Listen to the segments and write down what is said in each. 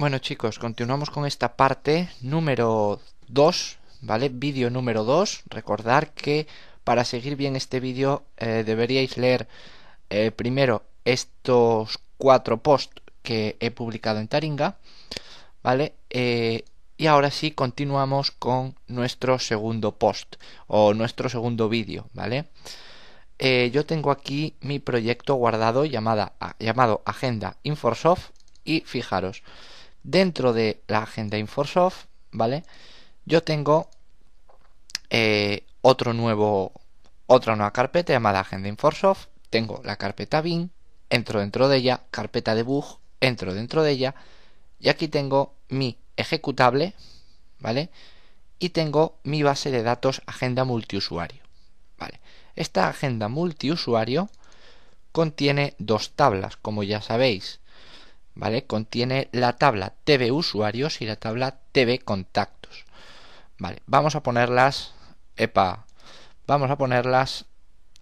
Bueno chicos, continuamos con esta parte número 2, ¿vale? Vídeo número 2. Recordar que para seguir bien este vídeo deberíais leer primero estos 4 posts que he publicado en Taringa, ¿vale? Y ahora sí continuamos con nuestro segundo post o nuestro segundo vídeo, ¿vale? Yo tengo aquí mi proyecto guardado llamado Agenda Infosoft y fijaros, dentro de la agenda Infosoft, ¿vale? Yo tengo otra nueva carpeta llamada Agenda Infosoft. Tengo la carpeta bin, entro dentro de ella, carpeta debug, entro dentro de ella, y aquí tengo mi ejecutable, ¿vale? Y tengo mi base de datos agenda multiusuario, ¿vale? Esta agenda multiusuario contiene dos tablas, como ya sabéis, ¿vale? Contiene la tabla TV usuarios y la tabla TV contactos, ¿vale? Vamos a ponerlas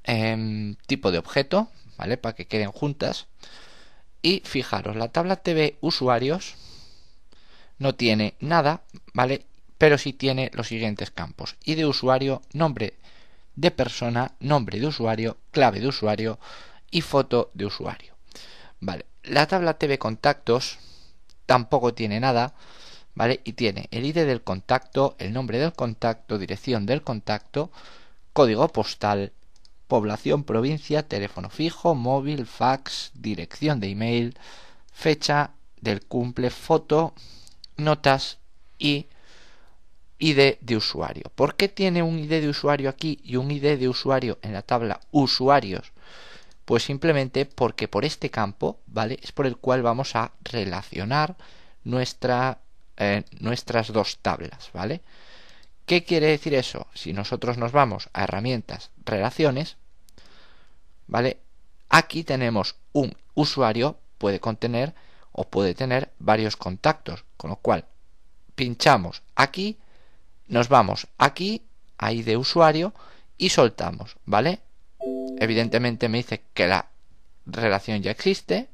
en tipo de objeto, ¿vale? Para que queden juntas. Y fijaros, la tabla TV usuarios no tiene nada, ¿vale? Pero sí tiene los siguientes campos: ID de usuario, nombre de persona, nombre de usuario, clave de usuario y foto de usuario, ¿vale? La tabla TV contactos tampoco tiene nada, ¿vale? Y tiene el ID del contacto, el nombre del contacto, dirección del contacto, código postal, población, provincia, teléfono fijo, móvil, fax, dirección de email, fecha del cumple, foto, notas y ID de usuario. ¿Por qué tiene un ID de usuario aquí y un ID de usuario en la tabla usuarios? Pues simplemente porque por este campo, ¿vale?, es por el cual vamos a relacionar nuestras dos tablas, ¿vale? ¿Qué quiere decir eso? Si nosotros nos vamos a herramientas, relaciones, ¿vale? Aquí tenemos un usuario, puede contener o puede tener varios contactos, con lo cual pinchamos aquí, nos vamos aquí, ahí de usuario, y soltamos, ¿vale? Evidentemente me dice que la relación ya existe,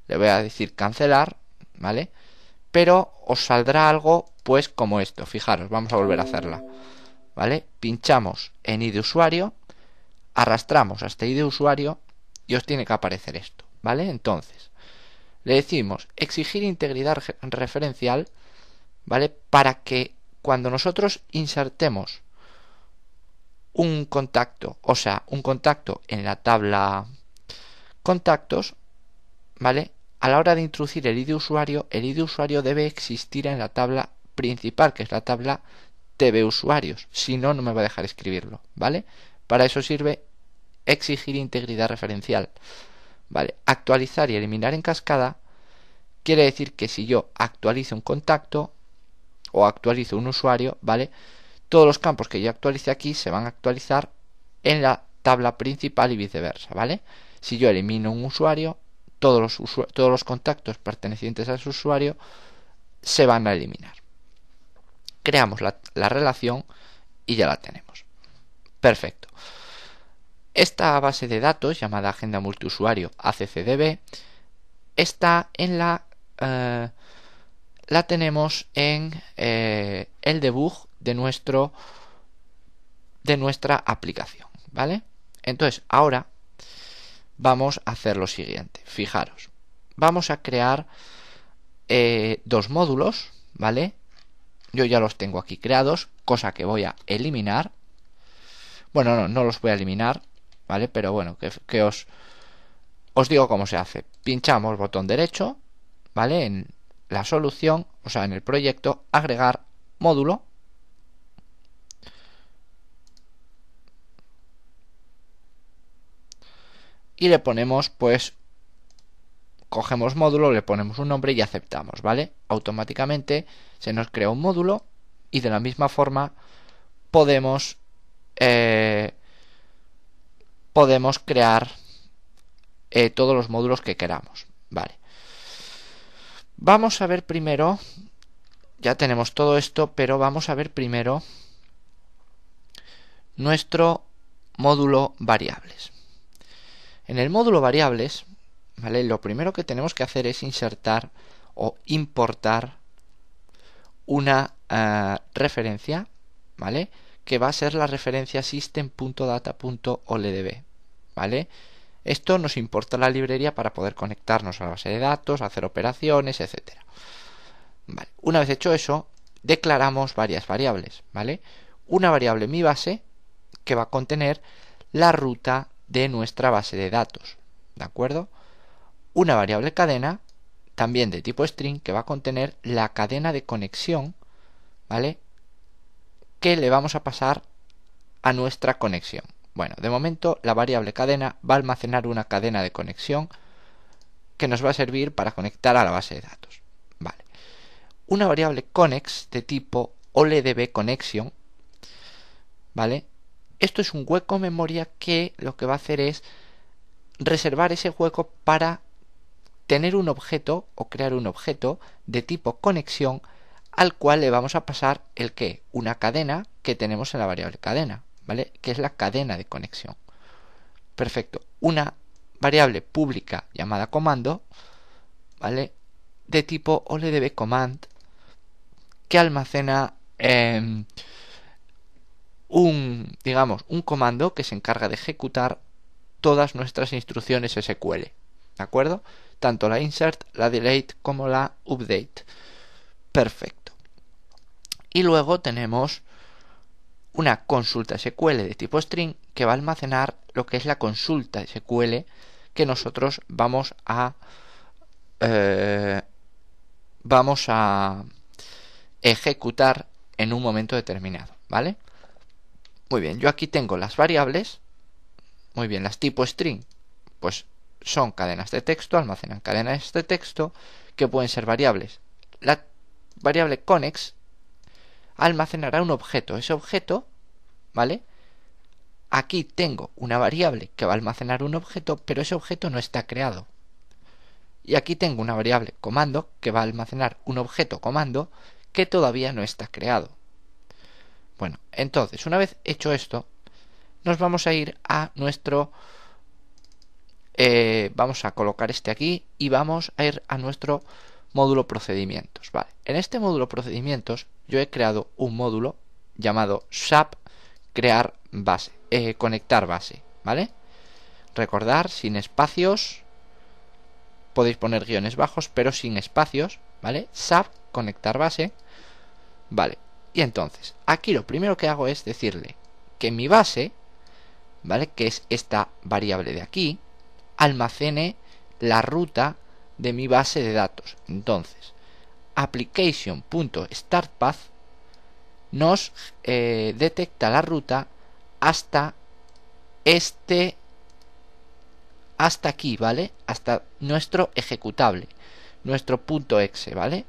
le voy a decir cancelar, ¿vale? Pero os saldrá algo pues como esto. Fijaros, vamos a volver a hacerla, ¿vale? Pinchamos en ID usuario, arrastramos hasta ID usuario y os tiene que aparecer esto, ¿vale? Entonces le decimos exigir integridad referencial, ¿vale? Para que cuando nosotros insertemos un contacto, o sea, un contacto en la tabla contactos, ¿vale?, a la hora de introducir el ID usuario debe existir en la tabla principal, que es la tabla TV usuarios. Si no, no me va a dejar escribirlo, ¿vale? Para eso sirve exigir integridad referencial, ¿vale? Actualizar y eliminar en cascada quiere decir que si yo actualizo un contacto o actualizo un usuario, ¿vale?, todos los campos que yo actualice aquí se van a actualizar en la tabla principal y viceversa, ¿vale? Si yo elimino un usuario, todos los contactos pertenecientes a ese usuario se van a eliminar. Creamos la relación y ya la tenemos. Perfecto. Esta base de datos llamada agenda multiusuario ACCDB está en la tenemos en el debug de nuestra aplicación, ¿vale? Entonces ahora vamos a hacer lo siguiente. Fijaros, vamos a crear dos módulos, ¿vale? Yo ya los tengo aquí creados, cosa que voy a eliminar. Bueno, no los voy a eliminar, ¿vale? Pero bueno, que os digo cómo se hace. Pinchamos botón derecho, ¿vale?, en la solución, o sea, en el proyecto, agregar módulo. Y le ponemos, pues, cogemos módulo, le ponemos un nombre y aceptamos, ¿vale? Automáticamente se nos crea un módulo y de la misma forma podemos crear todos los módulos que queramos, ¿vale? Vamos a ver primero, ya tenemos todo esto, pero vamos a ver primero nuestro módulo variables. En el módulo variables, ¿vale?, lo primero que tenemos que hacer es insertar o importar una referencia, ¿vale? Que va a ser la referencia system.data.oldb, ¿vale? Esto nos importa la librería para poder conectarnos a la base de datos, hacer operaciones, etcétera. Vale. Una vez hecho eso, declaramos varias variables, ¿vale? Una variable mi base que va a contener la ruta de nuestra base de datos, ¿de acuerdo? Una variable cadena, también de tipo string, que va a contener la cadena de conexión, ¿vale? Que le vamos a pasar a nuestra conexión. Bueno, de momento la variable cadena va a almacenar una cadena de conexión que nos va a servir para conectar a la base de datos. Vale. Una variable connex de tipo OLEDB connection, ¿vale? Esto es un hueco memoria que lo que va a hacer es reservar ese hueco para tener un objeto o crear un objeto de tipo conexión al cual le vamos a pasar el qué, una cadena que tenemos en la variable cadena, ¿vale? Que es la cadena de conexión. Perfecto. Una variable pública llamada comando, ¿vale? De tipo OLEDB command que almacena un comando que se encarga de ejecutar todas nuestras instrucciones SQL, ¿de acuerdo? Tanto la insert, la delete como la update. Perfecto. Y luego tenemos una consulta SQL de tipo string que va a almacenar lo que es la consulta SQL que nosotros vamos a ejecutar en un momento determinado, ¿vale? Muy bien, yo aquí tengo las variables. Muy bien, las tipo string, pues son cadenas de texto, almacenan cadenas de texto que pueden ser variables. La variable connex almacenará un objeto. Ese objeto, ¿vale? Aquí tengo una variable que va a almacenar un objeto, pero ese objeto no está creado. Y aquí tengo una variable comando que va a almacenar un objeto comando que todavía no está creado. Bueno, entonces, una vez hecho esto, nos vamos a ir a nuestro... vamos a colocar este aquí y vamos a ir a nuestro módulo procedimientos. Vale. En este módulo procedimientos yo he creado un módulo llamado SAP crear base, conectar base, ¿vale? Recordar, sin espacios, podéis poner guiones bajos, pero sin espacios, ¿vale? SAP conectar base, vale. Y entonces, aquí lo primero que hago es decirle que mi base, ¿vale? Que es esta variable de aquí, almacene la ruta de mi base de datos. Entonces, application.startPath nos detecta la ruta hasta hasta aquí, ¿vale? Hasta nuestro ejecutable, nuestro .exe, ¿vale?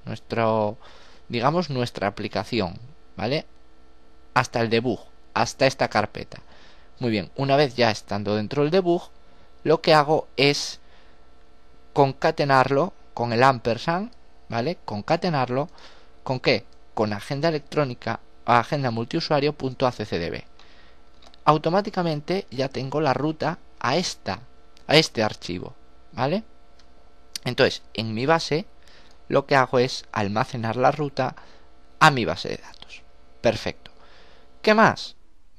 Digamos, nuestra aplicación, ¿vale? Hasta el debug, hasta esta carpeta. Muy bien, una vez ya estando dentro del debug, lo que hago es concatenarlo con el ampersand, ¿vale? Concatenarlo ¿con qué? Con agenda electrónica a agenda multiusuario.accdb. Automáticamente ya tengo la ruta a este archivo, ¿vale? Entonces, en mi base lo que hago es almacenar la ruta a mi base de datos. Perfecto. ¿Qué más?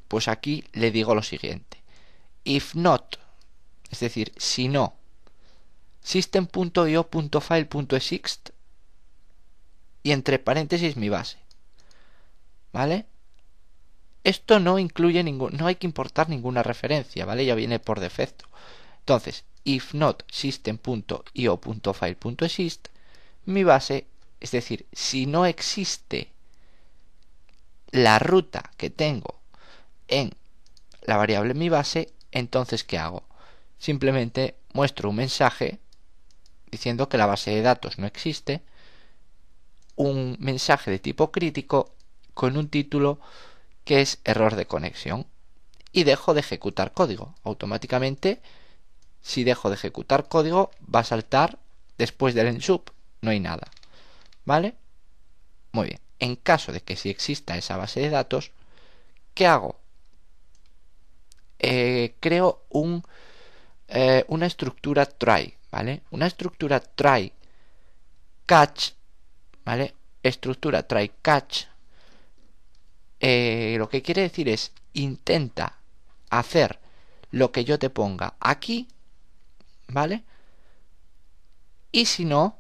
Pues aquí le digo lo siguiente. If not, es decir, si no, system.io.file.ext y entre paréntesis mi base, ¿vale? Esto no incluye no hay que importar ninguna referencia, ¿vale? Ya viene por defecto. Entonces, if not system.io.file.exist, mi base, es decir, si no existe la ruta que tengo en la variable mi base, entonces ¿qué hago? Simplemente muestro un mensaje diciendo que la base de datos no existe, un mensaje de tipo crítico con un título que es error de conexión y dejo de ejecutar código. Automáticamente, si dejo de ejecutar código, va a saltar después del ensub, no hay nada, ¿vale? Muy bien, en caso de que sí exista esa base de datos, ¿qué hago? Creo una estructura try, ¿vale? Una estructura try catch, ¿vale? Estructura try catch, lo que quiere decir es intenta hacer lo que yo te ponga aquí, ¿vale? Y si no,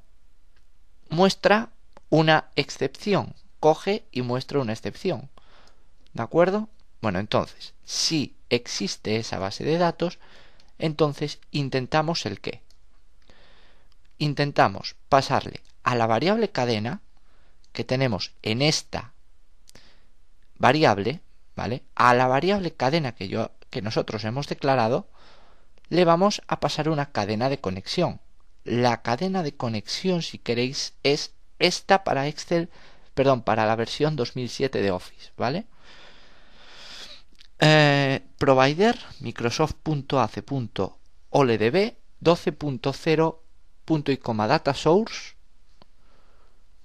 muestra una excepción, coge y muestra una excepción, ¿de acuerdo? Bueno, entonces, si existe esa base de datos, entonces intentamos el qué. Intentamos pasarle a la variable cadena que tenemos en esta variable, ¿vale? A la variable cadena que nosotros hemos declarado, le vamos a pasar una cadena de conexión. La cadena de conexión, si queréis, es esta para Excel, perdón, para la versión 2007 de Office, ¿vale? Provider microsoft.ace.oldb 12.0 punto y coma data source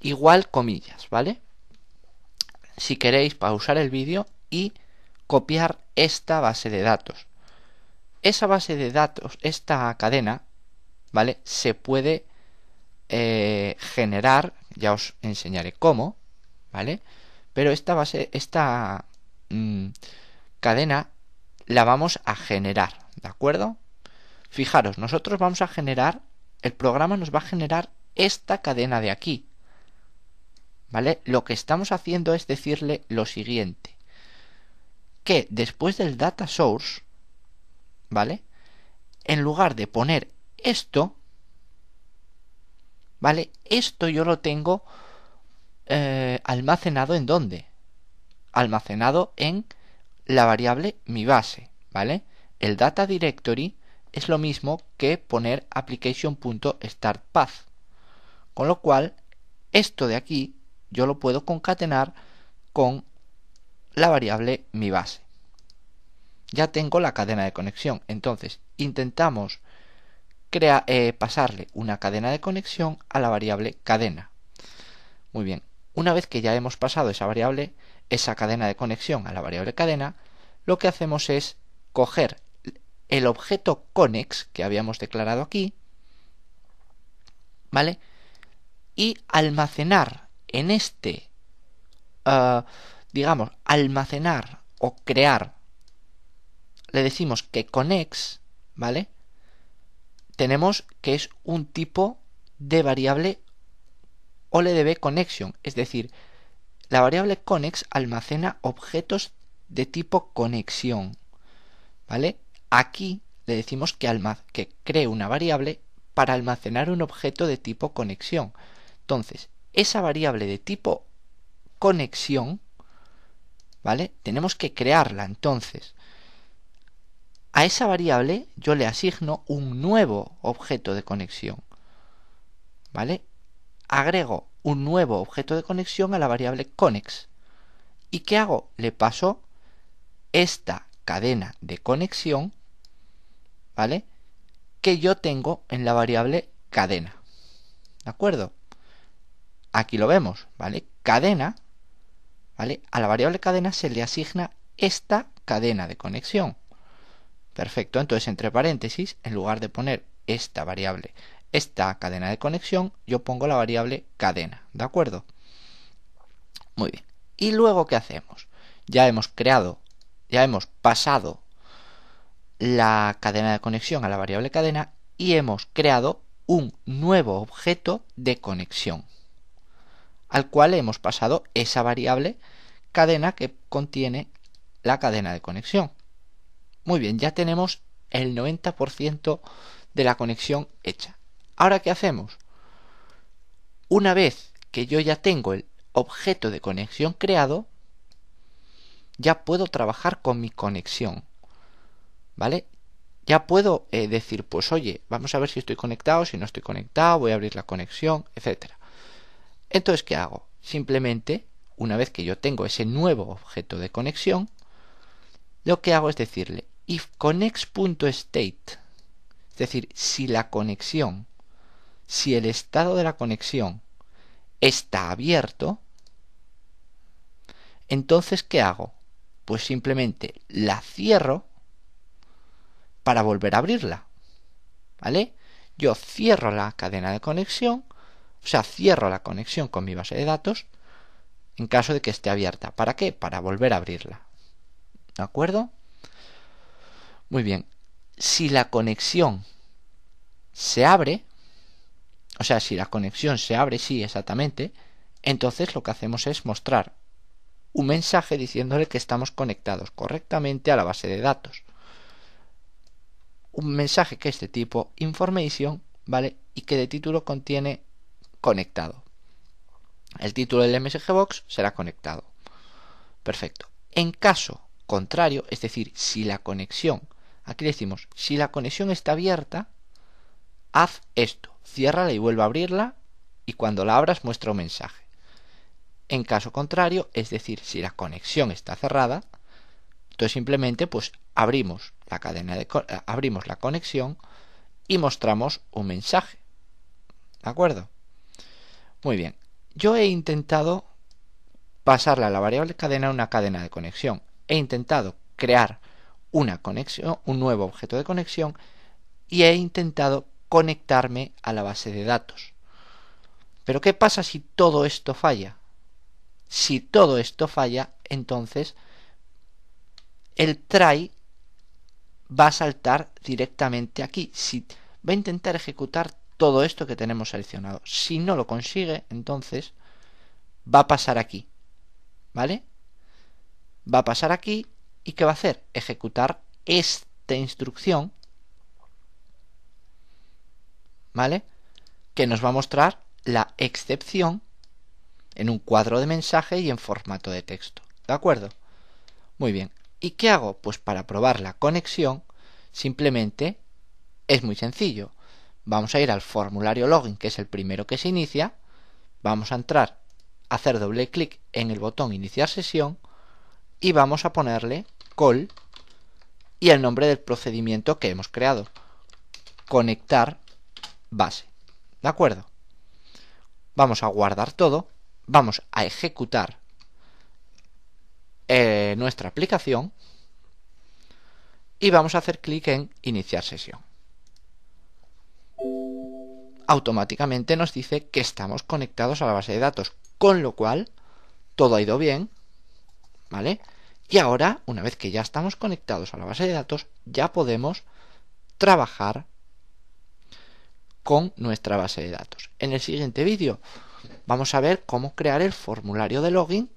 igual comillas, ¿vale? Si queréis pausar el vídeo y copiar esta base de datos. Esa base de datos, esta cadena, ¿vale? Se puede generar, ya os enseñaré cómo, ¿vale? Pero esta cadena la vamos a generar, ¿de acuerdo? Fijaros, nosotros vamos a generar, el programa nos va a generar esta cadena de aquí, ¿vale? Lo que estamos haciendo es decirle lo siguiente, que después del data source, ¿vale? En lugar de poner esto, ¿vale? Esto yo lo tengo almacenado ¿en dónde? Almacenado en la variable mi base, ¿vale? El data directory es lo mismo que poner application.startPath, con lo cual esto de aquí yo lo puedo concatenar con la variable mi base. Ya tengo la cadena de conexión, entonces intentamos pasarle una cadena de conexión a la variable cadena. Muy bien, una vez que ya hemos pasado esa cadena de conexión a la variable cadena, lo que hacemos es coger el objeto connex que habíamos declarado aquí, ¿vale? Y almacenar en este, digamos, almacenar o crear, le decimos que connex, ¿vale? Tenemos que es un tipo de variable OLDB connection, es decir, la variable connex almacena objetos de tipo conexión, ¿vale? Aquí le decimos que cree una variable para almacenar un objeto de tipo conexión. Entonces, esa variable de tipo conexión, ¿vale? Tenemos que crearla. Entonces, a esa variable yo le asigno un nuevo objeto de conexión, ¿vale? Agrego un nuevo objeto de conexión a la variable connex. ¿Y qué hago? Le paso esta cadena de conexión, ¿vale? Que yo tengo en la variable cadena. ¿De acuerdo? Aquí lo vemos, ¿vale? Cadena, ¿vale? A la variable cadena se le asigna esta cadena de conexión. Perfecto, entonces entre paréntesis, en lugar de poner esta variable, esta cadena de conexión, yo pongo la variable cadena, ¿de acuerdo? Muy bien. ¿Y luego qué hacemos? Ya hemos pasado la cadena de conexión a la variable cadena y hemos creado un nuevo objeto de conexión, al cual hemos pasado esa variable cadena que contiene la cadena de conexión. Muy bien, ya tenemos el 90% de la conexión hecha. Ahora, ¿qué hacemos? Una vez que yo ya tengo el objeto de conexión creado, ya puedo trabajar con mi conexión, ¿vale? Ya puedo decir, pues oye, vamos a ver si estoy conectado, si no estoy conectado, voy a abrir la conexión, etcétera. Entonces, ¿qué hago? Simplemente, una vez que yo tengo ese nuevo objeto de conexión, lo que hago es decirle if connect.state, es decir, si el estado de la conexión está abierto, entonces ¿qué hago? Pues simplemente la cierro para volver a abrirla, ¿vale? Yo cierro la cadena de conexión, O sea, cierro la conexión con mi base de datos en caso de que esté abierta. ¿Para qué? Para volver a abrirla. ¿De acuerdo? Muy bien. Si la conexión se abre, o sea, si la conexión se abre, sí, exactamente, entonces lo que hacemos es mostrar un mensaje diciéndole que estamos conectados correctamente a la base de datos. Un mensaje que es de tipo information, ¿vale? Y que de título contiene conectado. El título del MSGbox será conectado. Perfecto. En caso contrario, es decir, si la conexión, aquí decimos, si la conexión está abierta, haz esto, ciérrala y vuelve a abrirla, y cuando la abras muestra un mensaje. En caso contrario, es decir, si la conexión está cerrada, entonces simplemente pues abrimos la conexión y mostramos un mensaje. ¿De acuerdo? Muy bien. Yo he intentado pasarle a la variable cadena una cadena de conexión. He intentado crear una conexión, un nuevo objeto de conexión, y he intentado conectarme a la base de datos. Pero ¿qué pasa si todo esto falla? Si todo esto falla, entonces el try va a saltar directamente aquí. Va a intentar ejecutar todo esto que tenemos seleccionado. Si no lo consigue, entonces va a pasar aquí. ¿Vale? Va a pasar aquí y ¿qué va a hacer? Ejecutar esta instrucción, ¿vale? Que nos va a mostrar la excepción en un cuadro de mensaje y en formato de texto. ¿De acuerdo? Muy bien. ¿Y qué hago? Pues para probar la conexión, simplemente es muy sencillo. Vamos a ir al formulario login, que es el primero que se inicia. Vamos a entrar, hacer doble clic en el botón iniciar sesión y vamos a ponerle call y el nombre del procedimiento que hemos creado. Conectar base. ¿De acuerdo? Vamos a guardar todo. Vamos a ejecutar nuestra aplicación y vamos a hacer clic en iniciar sesión. Automáticamente nos dice que estamos conectados a la base de datos, con lo cual todo ha ido bien, ¿vale? Y ahora, una vez que ya estamos conectados a la base de datos, ya podemos trabajar con nuestra base de datos. En el siguiente vídeo vamos a ver cómo crear el formulario de login,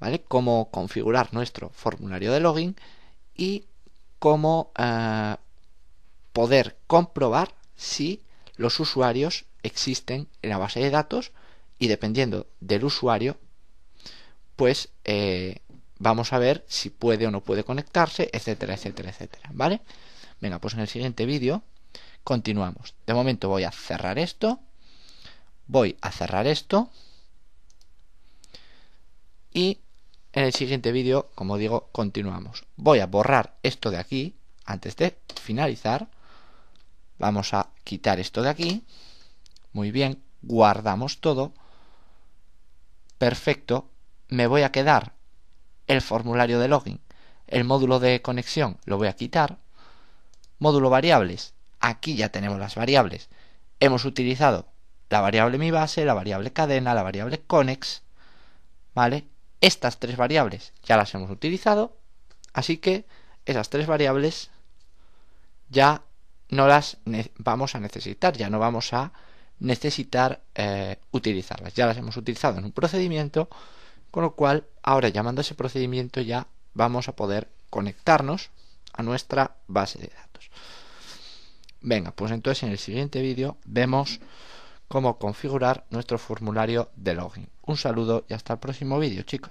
¿vale? Cómo configurar nuestro formulario de login y cómo poder comprobar si los usuarios existen en la base de datos, y dependiendo del usuario, pues vamos a ver si puede o no puede conectarse, etcétera, etcétera, etcétera, ¿vale? Venga, pues en el siguiente vídeo continuamos. De momento voy a cerrar esto, y en el siguiente vídeo, como digo, continuamos. Voy a borrar esto de aquí antes de finalizar. Vamos a quitar esto de aquí. Muy bien, guardamos todo. Perfecto. Me voy a quedar el formulario de login. El módulo de conexión lo voy a quitar. Módulo variables. Aquí ya tenemos las variables. Hemos utilizado la variable mi base, la variable cadena, la variable connex, ¿vale? Estas tres variables ya las hemos utilizado, así que esas tres variables ya no las vamos a necesitar, ya no vamos a necesitar utilizarlas. Ya las hemos utilizado en un procedimiento, con lo cual ahora llamando a ese procedimiento ya vamos a poder conectarnos a nuestra base de datos. Venga, pues entonces en el siguiente vídeo vemos cómo configurar nuestro formulario de login. Un saludo y hasta el próximo vídeo, chicos.